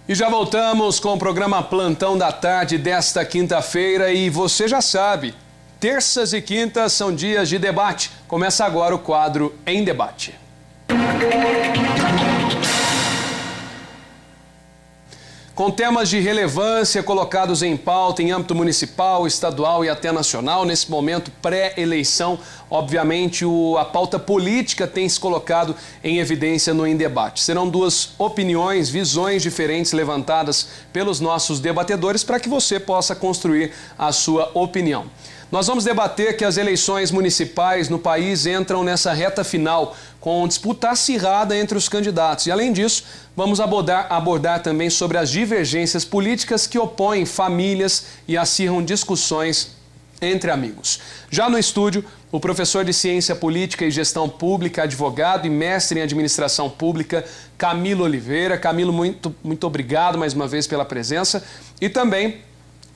E já voltamos com o programa Plantão da Tarde desta quinta-feira e você já sabe, terças e quintas são dias de debate. Começa agora o quadro Em Debate. Com temas de relevância colocados em pauta em âmbito municipal, estadual e até nacional, nesse momento pré-eleição, obviamente a pauta política tem se colocado em evidência no Em Debate. Serão duas opiniões, visões diferentes levantadas pelos nossos debatedores para que você possa construir a sua opinião. Nós vamos debater que as eleições municipais no país entram nessa reta final, com disputa acirrada entre os candidatos. E, além disso, vamos abordar também sobre as divergências políticas que opõem famílias e acirram discussões entre amigos. Já no estúdio, o professor de Ciência Política e Gestão Pública, advogado e mestre em Administração Pública, Camilo Oliveira. Camilo, muito obrigado mais uma vez pela presença. E também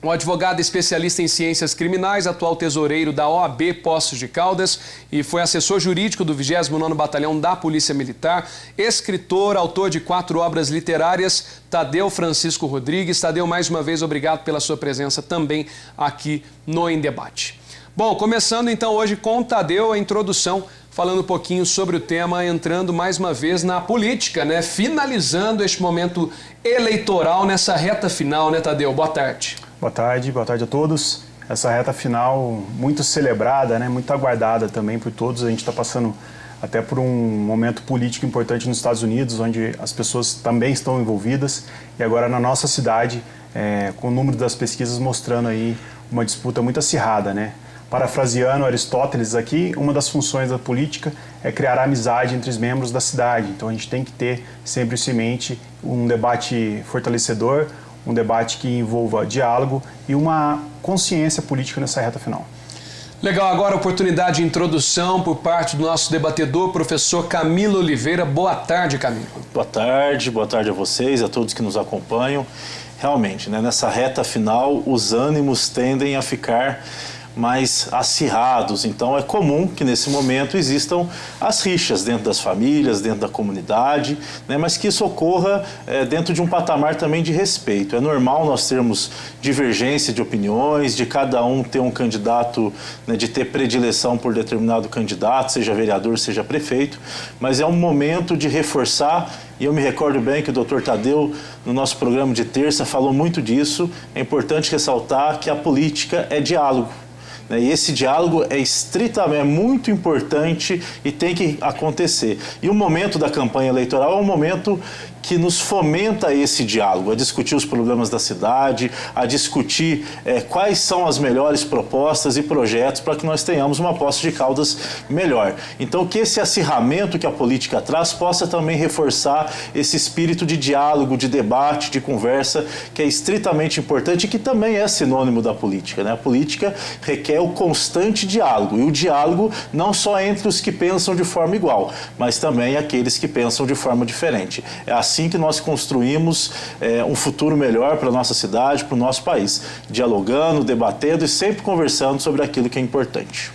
um advogado especialista em ciências criminais, atual tesoureiro da OAB Poços de Caldas e foi assessor jurídico do 29º Batalhão da Polícia Militar, escritor, autor de 4 obras literárias, Tadeu Francisco Rodrigues. Tadeu, mais uma vez, obrigado pela sua presença também aqui no Em Debate. Bom, começando então hoje com o Tadeu, a introdução, falando um pouquinho sobre o tema, entrando mais uma vez na política, né? Finalizando este momento eleitoral nessa reta final, né, Tadeu? Boa tarde. Boa tarde a todos. Essa reta final muito celebrada, né, muito aguardada também por todos. A gente está passando até por um momento político importante nos Estados Unidos, onde as pessoas também estão envolvidas. E agora na nossa cidade, com o número das pesquisas mostrando aí uma disputa muito acirrada, né? Parafraseando Aristóteles aqui, uma das funções da política é criar amizade entre os membros da cidade. Então a gente tem que ter sempre isso em mente, um debate fortalecedor, um debate que envolva diálogo e uma consciência política nessa reta final. Legal, agora a oportunidade de introdução por parte do nosso debatedor, professor Camilo Oliveira. Boa tarde, Camilo. Boa tarde a vocês, a todos que nos acompanham. Realmente, né, nessa reta final, os ânimos tendem a ficar mais acirrados, então é comum que nesse momento existam as rixas dentro das famílias, dentro da comunidade, né, mas que isso ocorra dentro de um patamar também de respeito. É normal nós termos divergência de opiniões, de cada um ter um candidato, né, de ter predileção por determinado candidato, seja vereador, seja prefeito, mas é um momento de reforçar. E eu me recordo bem que o Dr. Tadeu, no nosso programa de terça, falou muito disso. É importante ressaltar que a política é diálogo. E esse diálogo é muito importante e tem que acontecer. E o momento da campanha eleitoral é um momento que nos fomenta esse diálogo, a discutir os problemas da cidade, a discutir quais são as melhores propostas e projetos para que nós tenhamos uma Poços de Caldas melhor. Então, que esse acirramento que a política traz possa também reforçar esse espírito de diálogo, de debate, de conversa, que é estritamente importante e que também é sinônimo da política, né? A política requer o constante diálogo, e o diálogo não só entre os que pensam de forma igual, mas também aqueles que pensam de forma diferente. É assim que nós construímos um futuro melhor para a nossa cidade, para o nosso país, dialogando, debatendo e sempre conversando sobre aquilo que é importante.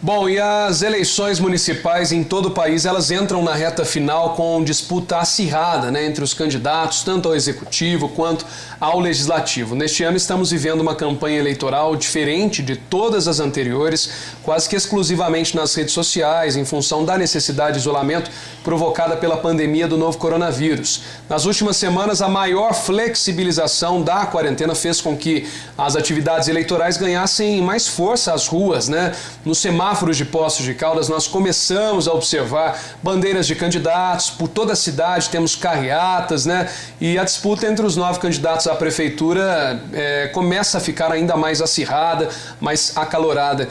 Bom, e as eleições municipais em todo o país, elas entram na reta final com disputa acirrada, né, entre os candidatos, tanto ao executivo quanto ao legislativo. Neste ano estamos vivendo uma campanha eleitoral diferente de todas as anteriores, quase que exclusivamente nas redes sociais, em função da necessidade de isolamento provocada pela pandemia do novo coronavírus. Nas últimas semanas, a maior flexibilização da quarentena fez com que as atividades eleitorais ganhassem mais força às ruas, né? No semáforos de Poços de Caldas, nós começamos a observar bandeiras de candidatos por toda a cidade, temos carreatas, né? E a disputa entre os 9 candidatos à prefeitura começa a ficar ainda mais acirrada, mais acalorada.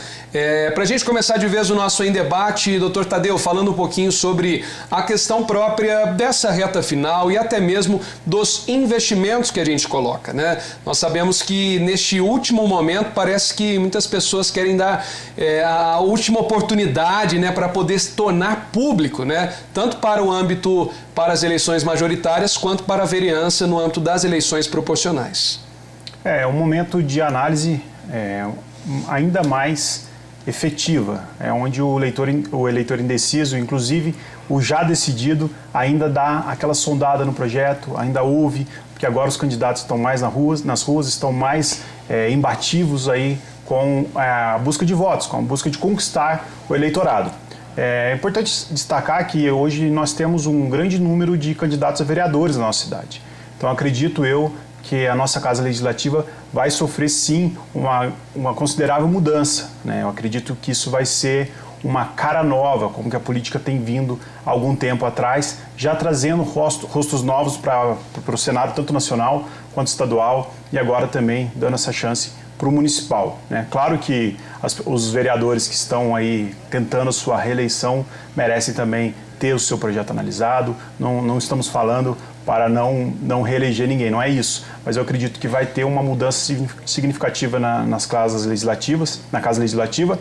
Para a gente começar de vez o nosso Em Debate, doutor Tadeu, falando um pouquinho sobre a questão própria dessa reta final e até mesmo dos investimentos que a gente coloca, né? Nós sabemos que neste último momento parece que muitas pessoas querem dar a última oportunidade, né, para poder se tornar público, né, tanto para o âmbito para as eleições majoritárias quanto para a vereança no âmbito das eleições proporcionais. É um momento de análise ainda mais efetiva, onde o eleitor indeciso, inclusive o já decidido ainda dá aquela sondada no projeto, ainda houve, porque agora os candidatos estão mais nas ruas, estão mais imbativos aí com a busca de votos, com a busca de conquistar o eleitorado. É importante destacar que hoje nós temos um grande número de candidatos a vereadores na nossa cidade. Então acredito eu que a nossa Casa Legislativa vai sofrer sim uma considerável mudança, né? Eu acredito que isso vai ser uma cara nova, como que a política tem vindo há algum tempo atrás, já trazendo rostos novos para o Senado, tanto nacional quanto estadual, e agora também dando essa chance para o municipal, né? Claro que os vereadores que estão aí tentando a sua reeleição merecem também ter o seu projeto analisado, não estamos falando para não reeleger ninguém, não é isso, mas eu acredito que vai ter uma mudança significativa na Casa Legislativa,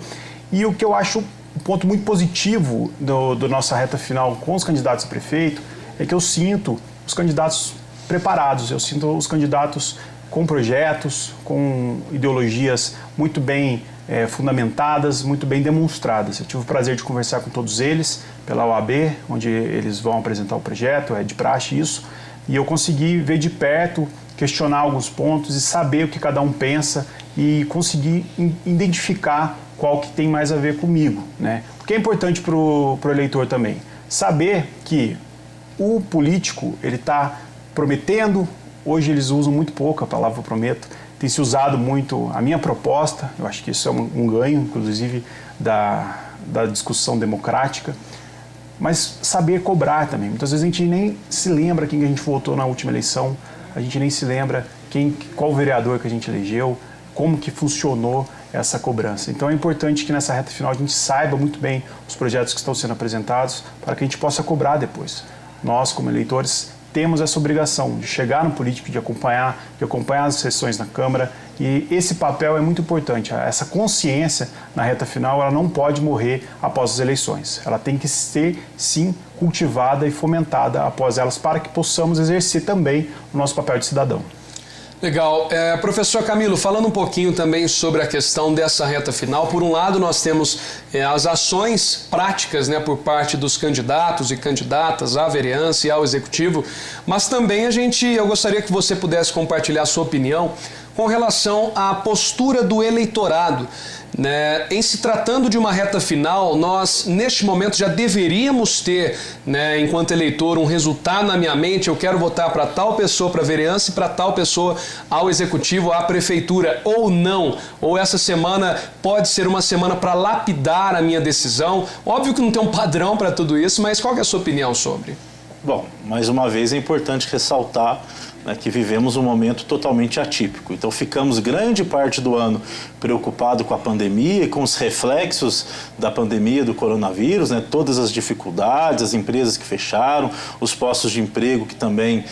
e o que eu acho um ponto muito positivo do nossa reta final com os candidatos a prefeito é que eu sinto os candidatos preparados, eu sinto os candidatos com projetos, com ideologias muito bem fundamentadas, muito bem demonstradas. Eu tive o prazer de conversar com todos eles pela OAB, onde eles vão apresentar o projeto, é de praxe isso, e eu consegui ver de perto, questionar alguns pontos e saber o que cada um pensa e conseguir identificar qual que tem mais a ver comigo, né? Porque é importante para o eleitor também saber que o político ele está prometendo. Hoje eles usam muito pouco a palavra prometo, tem se usado muito a minha proposta, eu acho que isso é um ganho, inclusive, da discussão democrática, mas saber cobrar também. Muitas vezes a gente nem se lembra quem que a gente votou na última eleição, a gente nem se lembra qual vereador que a gente elegeu, como que funcionou essa cobrança. Então é importante que nessa reta final a gente saiba muito bem os projetos que estão sendo apresentados para que a gente possa cobrar depois. Nós, como eleitores, temos essa obrigação de chegar no político, de acompanhar as sessões na Câmara, e esse papel é muito importante. Essa consciência na reta final ela não pode morrer após as eleições. Ela tem que ser, sim, cultivada e fomentada após elas para que possamos exercer também o nosso papel de cidadão. Legal. Professor Camilo, falando um pouquinho também sobre a questão dessa reta final, por um lado nós temos as ações práticas, né, por parte dos candidatos e candidatas à vereança e ao executivo, mas também eu gostaria que você pudesse compartilhar a sua opinião com relação à postura do eleitorado. Né? Em se tratando de uma reta final, nós neste momento já deveríamos ter, né, enquanto eleitor, um resultado na minha mente. Eu quero votar para tal pessoa para a vereança e para tal pessoa ao executivo, à prefeitura, ou não. Ou essa semana pode ser uma semana para lapidar a minha decisão. Óbvio que não tem um padrão para tudo isso, mas qual que é a sua opinião sobre? Bom, mais uma vez é importante ressaltar que vivemos um momento totalmente atípico. Então ficamos grande parte do ano preocupado com a pandemia e com os reflexos da pandemia do coronavírus, né? Todas as dificuldades, as empresas que fecharam, os postos de emprego que também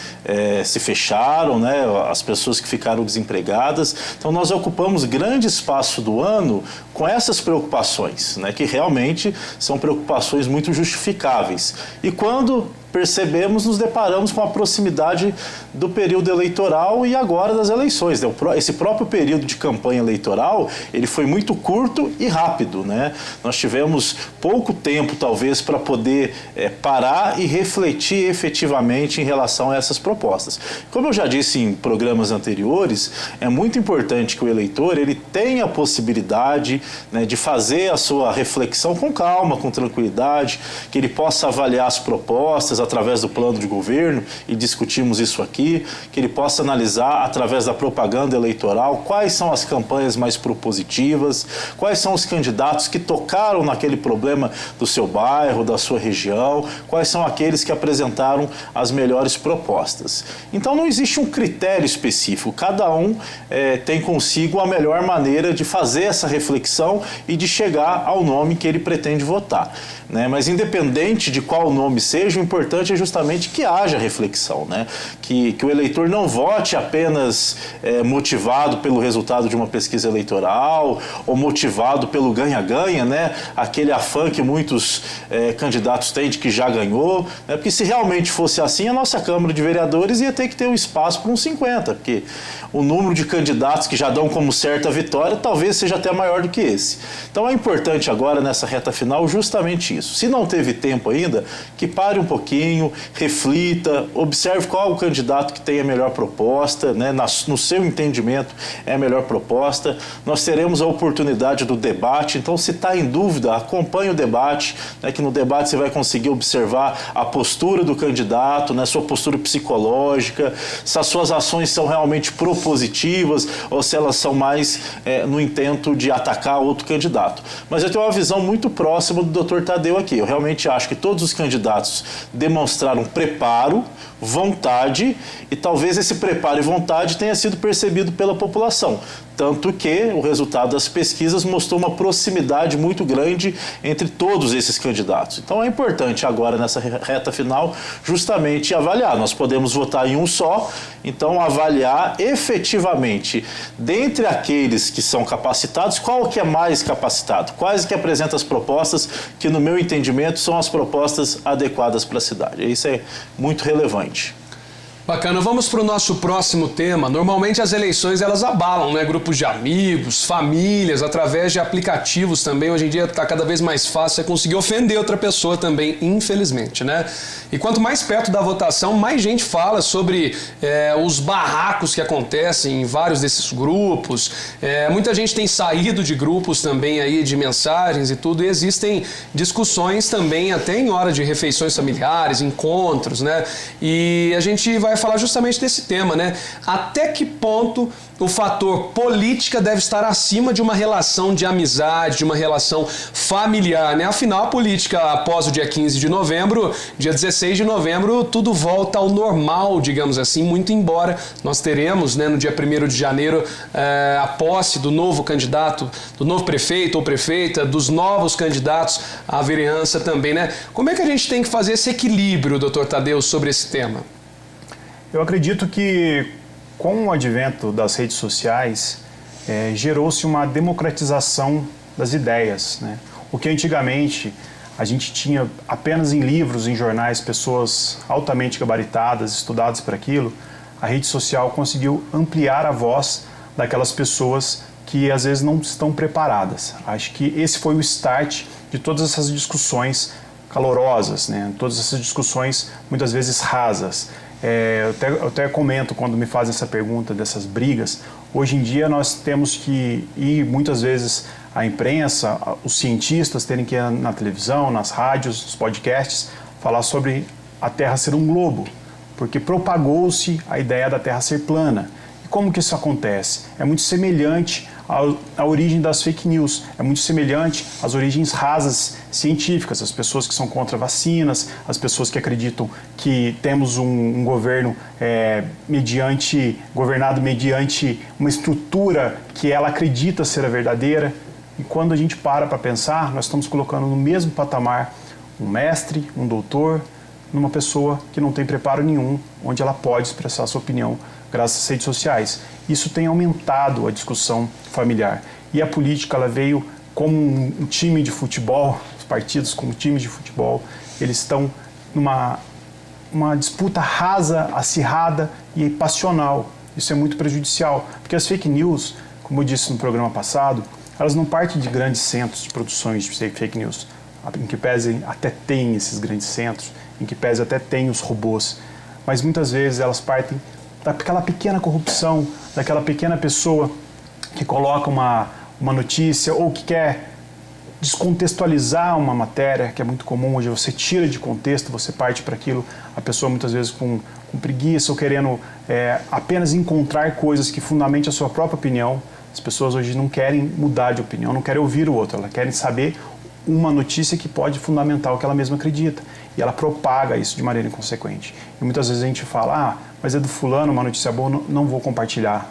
se fecharam, né? As pessoas que ficaram desempregadas. Então nós ocupamos grande espaço do ano com essas preocupações, né? Que realmente são preocupações muito justificáveis. E quando percebemos, nos deparamos com a proximidade do período eleitoral e agora das eleições. Esse próprio período de campanha eleitoral, ele foi muito curto e rápido, né? Nós tivemos pouco tempo, talvez, para poder parar e refletir efetivamente em relação a essas propostas. Como eu já disse em programas anteriores, é muito importante que o eleitor ele tenha a possibilidade, né, de fazer a sua reflexão com calma, com tranquilidade, que ele possa avaliar as propostas através do plano de governo, e discutimos isso aqui, que ele possa analisar através da propaganda eleitoral quais são as campanhas mais propositivas, quais são os candidatos que tocaram naquele problema do seu bairro, da sua região, quais são aqueles que apresentaram as melhores propostas. Então não existe um critério específico, cada um tem consigo a melhor maneira de fazer essa reflexão e de chegar ao nome que ele pretende votar, né? Mas independente de qual nome seja, o importante é justamente que haja reflexão, né? Que o eleitor não vote apenas motivado pelo resultado de uma pesquisa eleitoral ou motivado pelo ganha-ganha, né? Aquele afã que muitos candidatos têm de que já ganhou, né? Porque se realmente fosse assim, a nossa Câmara de Vereadores ia ter que ter um espaço para uns 50, porque o número de candidatos que já dão como certa a vitória talvez seja até maior do que esse. Então é importante agora, nessa reta final, justamente isso. isso. Se não teve tempo ainda, que pare um pouquinho, reflita, observe qual o candidato que tem a melhor proposta, né? No seu entendimento é a melhor proposta. Nós teremos a oportunidade do debate, então se está em dúvida, acompanhe o debate, né? Que no debate você vai conseguir observar a postura do candidato, né? Sua postura psicológica, se as suas ações são realmente propositivas ou se elas são mais no intento de atacar outro candidato. Mas eu tenho uma visão muito próxima do Dr. Tadeu aqui. Eu realmente acho que todos os candidatos demonstraram preparo, vontade, e talvez esse preparo e vontade tenha sido percebido pela população. Tanto que o resultado das pesquisas mostrou uma proximidade muito grande entre todos esses candidatos. Então é importante agora, nessa reta final, justamente avaliar. Nós podemos votar em um só, então avaliar efetivamente, dentre aqueles que são capacitados, qual que é mais capacitado, quais que apresentam as propostas que, no meu entendimento, são as propostas adequadas para a cidade. Isso é muito relevante. Bacana, vamos para o nosso próximo tema. Normalmente as eleições elas abalam, né? Grupos de amigos, famílias, através de aplicativos também. Hoje em dia está cada vez mais fácil você conseguir ofender outra pessoa também, infelizmente, né? E quanto mais perto da votação, mais gente fala sobre os barracos que acontecem em vários desses grupos. Muita gente tem saído de grupos também aí, de mensagens e tudo, e existem discussões também até em hora de refeições familiares, encontros, né? E a gente vai falar justamente desse tema, né? Até que ponto o fator política deve estar acima de uma relação de amizade, de uma relação familiar, né? Afinal, a política, após o dia 15 de novembro, dia 16 de novembro, tudo volta ao normal, digamos assim, muito embora nós teremos, né, no dia 1º de janeiro, a posse do novo candidato, do novo prefeito ou prefeita, dos novos candidatos à vereança também, né? Como é que a gente tem que fazer esse equilíbrio, Dr. Tadeu, sobre esse tema? Eu acredito que, com o advento das redes sociais, gerou-se uma democratização das ideias, né? O que antigamente a gente tinha apenas em livros, em jornais, pessoas altamente gabaritadas, estudadas para aquilo, a rede social conseguiu ampliar a voz daquelas pessoas que às vezes não estão preparadas. Acho que esse foi o start de todas essas discussões calorosas, né? Todas essas discussões muitas vezes rasas. Eu até comento quando me fazem essa pergunta dessas brigas. Hoje em dia nós temos que ir muitas vezes à imprensa, os cientistas terem que ir na televisão, nas rádios, nos podcasts, falar sobre a Terra ser um globo, porque propagou-se a ideia da Terra ser plana. E como que isso acontece? É muito semelhante à origem das fake news, é muito semelhante às origens rasas científicas, as pessoas que são contra vacinas, as pessoas que acreditam que temos um governo governado mediante uma estrutura que ela acredita ser a verdadeira. E quando a gente para pensar, nós estamos colocando no mesmo patamar um mestre, um doutor, numa pessoa que não tem preparo nenhum, onde ela pode expressar a sua opinião graças às redes sociais. Isso tem aumentado a discussão familiar. E a política, ela veio como um time de futebol, os partidos como times de futebol, eles estão numa disputa rasa, acirrada e passional. Isso é muito prejudicial, porque as fake news, como eu disse no programa passado, elas não partem de grandes centros de produções de fake news, em que pese até tem esses grandes centros, em que pese até tem os robôs, mas muitas vezes elas partem daquela pequena corrupção, daquela pequena pessoa que coloca uma notícia ou que quer descontextualizar uma matéria, que é muito comum hoje, você tira de contexto, você parte para aquilo, a pessoa muitas vezes com preguiça ou querendo apenas encontrar coisas que fundamentem a sua própria opinião. As pessoas hoje não querem mudar de opinião, não querem ouvir o outro, elas querem saber uma notícia que pode fundamentar o que ela mesma acredita. E ela propaga isso de maneira inconsequente. E muitas vezes a gente fala, mas é do fulano, uma notícia boa, não vou compartilhar,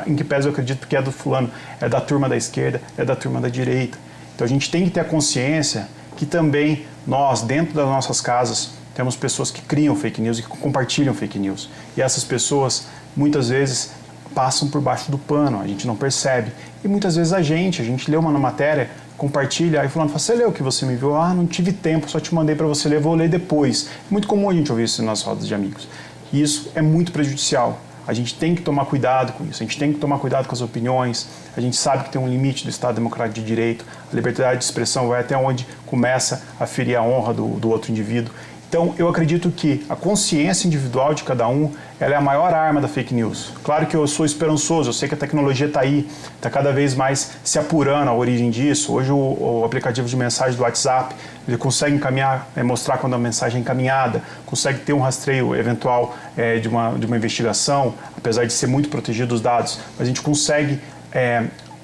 em que pese eu acredito porque é do fulano, é da turma da esquerda, é da turma da direita. Então a gente tem que ter a consciência que também nós, dentro das nossas casas, temos pessoas que criam fake news e que compartilham fake news. E essas pessoas, muitas vezes, passam por baixo do pano, a gente não percebe. E muitas vezes a gente lê uma matéria, compartilha, aí fulano fala, você leu o que você me viu? Não tive tempo, só te mandei para você ler, vou ler depois. É muito comum a gente ouvir isso nas rodas de amigos. E isso é muito prejudicial. A gente tem que tomar cuidado com isso, a gente tem que tomar cuidado com as opiniões, a gente sabe que tem um limite do Estado Democrático de Direito, a liberdade de expressão vai até onde começa a ferir a honra do outro indivíduo. Então, eu acredito que a consciência individual de cada um, ela é a maior arma da fake news. Claro que eu sou esperançoso, eu sei que a tecnologia está aí, está cada vez mais se apurando a origem disso. Hoje o aplicativo de mensagem do WhatsApp, ele consegue encaminhar, mostrar quando a mensagem é encaminhada, consegue ter um rastreio eventual de uma investigação, apesar de ser muito protegido os dados, mas a gente consegue,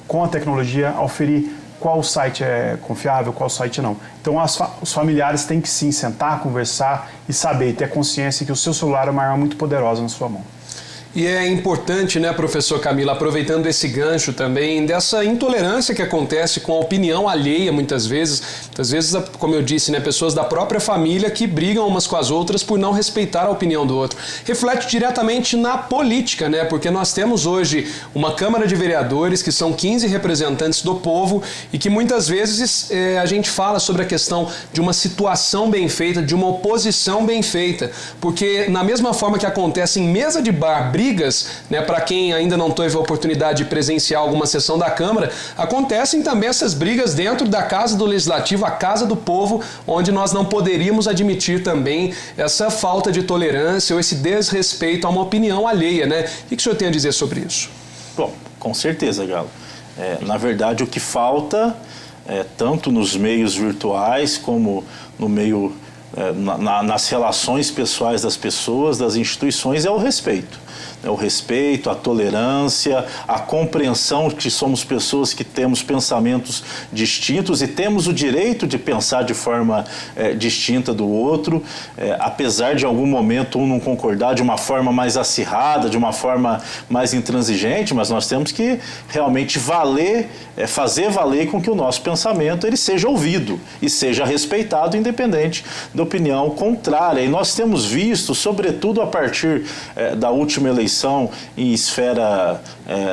com a tecnologia, auferir qual site é confiável, qual site não. Então, os familiares têm que sim sentar, conversar e saber, ter consciência que o seu celular é uma arma muito poderosa na sua mão. E é importante, né, professor Camilo, aproveitando esse gancho também, dessa intolerância que acontece com a opinião alheia muitas vezes, como eu disse, né, pessoas da própria família que brigam umas com as outras por não respeitar a opinião do outro. Reflete diretamente na política, né, porque nós temos hoje uma Câmara de Vereadores que são 15 representantes do povo e que muitas vezes a gente fala sobre a questão de uma situação bem feita, de uma oposição bem feita, porque na mesma forma que acontece em mesa de bar, brigas, né, para quem ainda não teve a oportunidade de presenciar alguma sessão da Câmara, acontecem também essas brigas dentro da Casa do Legislativo, a Casa do Povo, onde nós não poderíamos admitir também essa falta de tolerância ou esse desrespeito a uma opinião alheia, né? O que o senhor tem a dizer sobre isso? Bom, com certeza, Galo. Na verdade, o que falta, tanto nos meios virtuais como no meio, nas relações pessoais das pessoas, das instituições, é o respeito. O respeito, a tolerância, a compreensão que somos pessoas que temos pensamentos distintos e temos o direito de pensar de forma distinta do outro, apesar de em algum momento um não concordar de uma forma mais acirrada, de uma forma mais intransigente, mas nós temos que realmente fazer valer com que o nosso pensamento ele seja ouvido e seja respeitado, independente da opinião contrária. E nós temos visto, sobretudo a partir da última eleição em esfera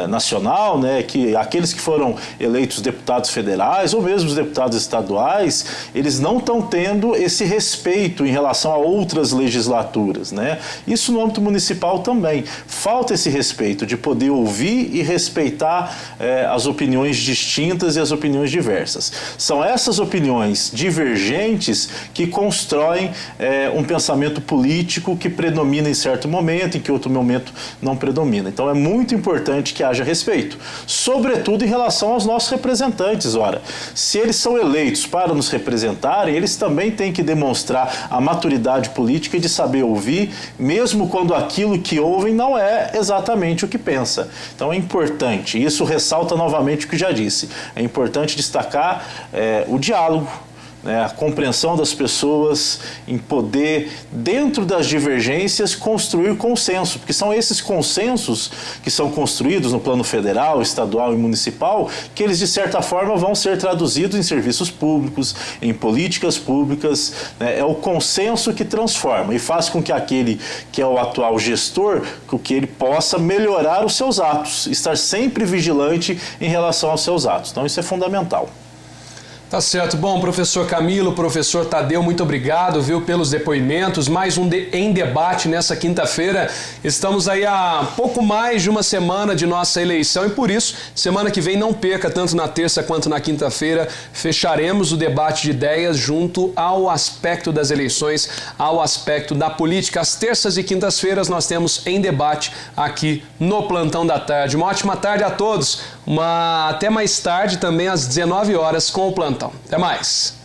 nacional, né, que aqueles que foram eleitos deputados federais ou mesmo os deputados estaduais, eles não estão tendo esse respeito em relação a outras legislaturas, né? Isso no âmbito municipal também. Falta esse respeito de poder ouvir e respeitar as opiniões distintas e as opiniões diversas. São essas opiniões divergentes que constroem um pensamento político que predomina em certo momento, em que outro momento não predomina. Então é muito importante que haja respeito, sobretudo em relação aos nossos representantes. Ora, se eles são eleitos para nos representarem, eles também têm que demonstrar a maturidade política de saber ouvir, mesmo quando aquilo que ouvem não é exatamente o que pensa. Então é importante, isso ressalta novamente o que já disse, é importante destacar o diálogo, a compreensão das pessoas em poder, dentro das divergências, construir consenso, porque são esses consensos que são construídos no plano federal, estadual e municipal, que eles de certa forma vão ser traduzidos em serviços públicos, em políticas públicas, É o consenso que transforma e faz com que aquele que é o atual gestor, que ele possa melhorar os seus atos, estar sempre vigilante em relação aos seus atos. Então isso é fundamental. Tá certo. Bom, professor Camilo, professor Tadeu, muito obrigado, viu, pelos depoimentos. Mais um Em Debate nessa quinta-feira. Estamos aí há pouco mais de uma semana de nossa eleição e por isso, semana que vem não perca, tanto na terça quanto na quinta-feira, fecharemos o debate de ideias junto ao aspecto das eleições, ao aspecto da política. Às terças e quintas-feiras nós temos Em Debate aqui no Plantão da Tarde. Uma ótima tarde a todos. Até mais tarde também às 19 horas com o Plantão. Até mais!